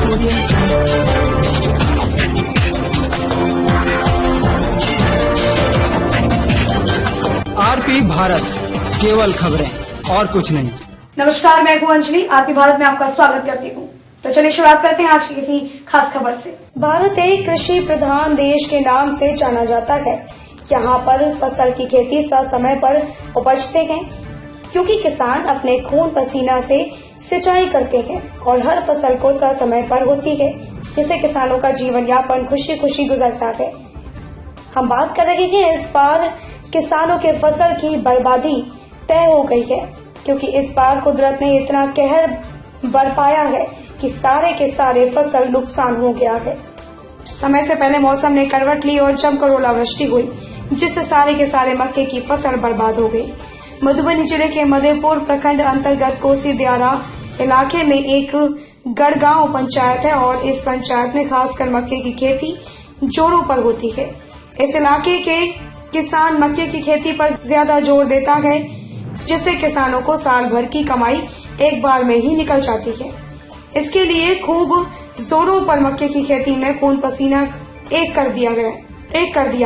RP Bharat, केवल खबरें और कुछ नहीं। नमस्कार, मैं हूं अंजलि। आरपी भारत में आपका स्वागत करती हूं। तो चलिए शुरुआत करते हैं आज की किसी खास खबर से। भारत एक कृषि प्रधान देश के नाम से जाना जाता है। यहाँ पर फसल की खेती समय पर उपजते हैं, क्योंकि किसान अपने खून पसीना से सिंचाई करते हैं और हर फसल को समय पर होती है, जिससे किसानों का जीवन यापन खुशी खुशी गुजरता है। हम बात कर रहे हैं इस बार किसानों के फसल की बर्बादी तय हो गई है, क्योंकि इस बार कुदरत ने इतना कहर बरपाया है कि सारे के सारे फसल नुकसान हो गया है। समय से पहले मौसम ने करवट ली और जमकर ओलावृष्टि हुई, जिससे सारे के सारे मक्के की फसल बर्बाद हो गई। मधुबनी जिले के मधेपुर प्रखंड अंतर्गत कोसी दियारा इलाके में एक गढ़गांव पंचायत है और इस पंचायत में खासकर मक्के की खेती जोरों पर होती है। इस इलाके के किसान मक्के की खेती पर ज्यादा जोर देता है, जिससे किसानों को साल भर की कमाई एक बार में ही निकल जाती है। इसके लिए खूब जोरों पर मक्के की खेती में खून पसीना एक कर दिया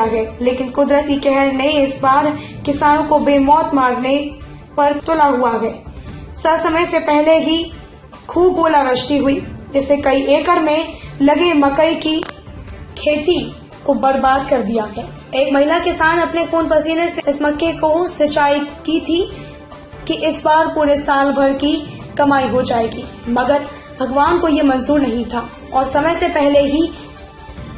गया, लेकिन कुदरती कहर ने इस बार किसानों को बेमौत मारने पर तुला हुआ है। समय से पहले ही खूब ओलावृष्टि हुई, जिससे कई एकड़ में लगे मकई की खेती को बर्बाद कर दिया है। एक महिला किसान अपने खून पसीने से इस मक्के को सिंचाई की थी कि इस बार पूरे साल भर की कमाई हो जाएगी, मगर भगवान को ये मंजूर नहीं था और समय से पहले ही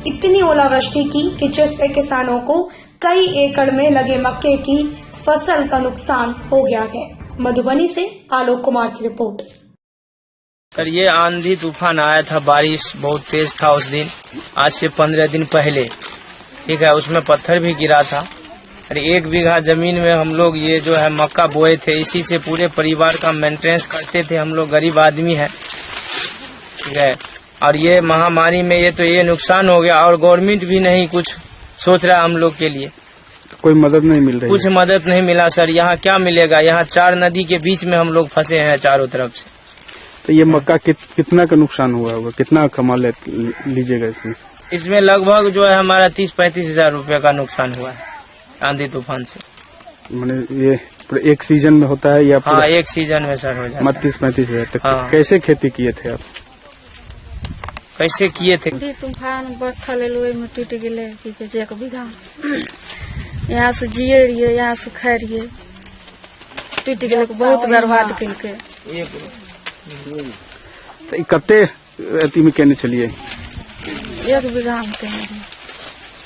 इतनी ओलावृष्टि की कि जिससे किसानों को कई एकड़ में लगे मक्के की फसल का नुकसान हो गया है। मधुबनी से आलोक कुमार की रिपोर्ट। सर, ये आंधी तूफान आया था, बारिश बहुत तेज था उस दिन, आज से 15 दिन पहले, ठीक है। उसमें पत्थर भी गिरा था। अरे 1 बीघा जमीन में हम लोग ये जो है मक्का बोए थे, इसी से पूरे परिवार का मेंटेनेंस करते थे। हम लोग गरीब आदमी हैं, ठीक है। और ये महामारी में ये नुकसान हो गया और गवर्नमेंट भी नहीं कुछ सोच रहा हम लोग के लिए। कोई मदद नहीं मिल रही? कुछ मदद नहीं मिला सर। यहाँ क्या मिलेगा? यहाँ 4 नदी के बीच में हम लोग फंसे हैं चारों तरफ से। तो ये मक्का कितना का नुकसान हुआ होगा? कितना कमा लीजिएगा इसमें? इसमें लगभग जो है हमारा 30-35 हजार रूपये का नुकसान हुआ है आंधी तूफान से। मैंने ये एक सीजन में होता है या? हाँ, एक सीजन में सर हो जाता है। 30-35 हजार। हाँ। कैसे खेती किए थे आप? कैसे किए थे? तूफान बरखा ले में टूट गए 1 बीघा। यहाँ से जिये रहिए, यहाँ से खाए रहिए, टूट गए, बहुत बर्बाद करके। तो कते अति में कहने चलिए 1 बीघा में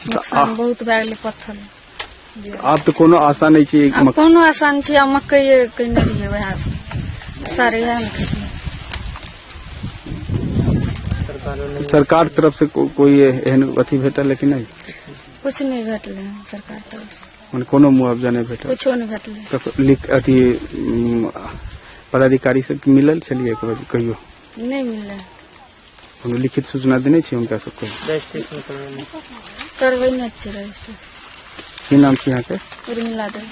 नुकसान बहुत भए गेलै। पत्थर आप तो कोनो आशा नहीं चाहिए? कोनो आशा नहीं छै। मकई कहने रहिए, वह सारे सरकार तरफ से कोई एहन अथी भेटल लेकिन नहीं? कुछ नहीं भेटल सरकार तरफ से। कोनो मुआवजा नहीं भेटल? कुछ नहीं भेटल। तो लिख अथी पदाधिकारी से मिलल छलिए कहियो? नहीं मिल हम लिखित सूचना देने छी उनका सबको? करबै नहीं रजिस्टर। की नाम छी यहाँ के? उर्मिला देवी।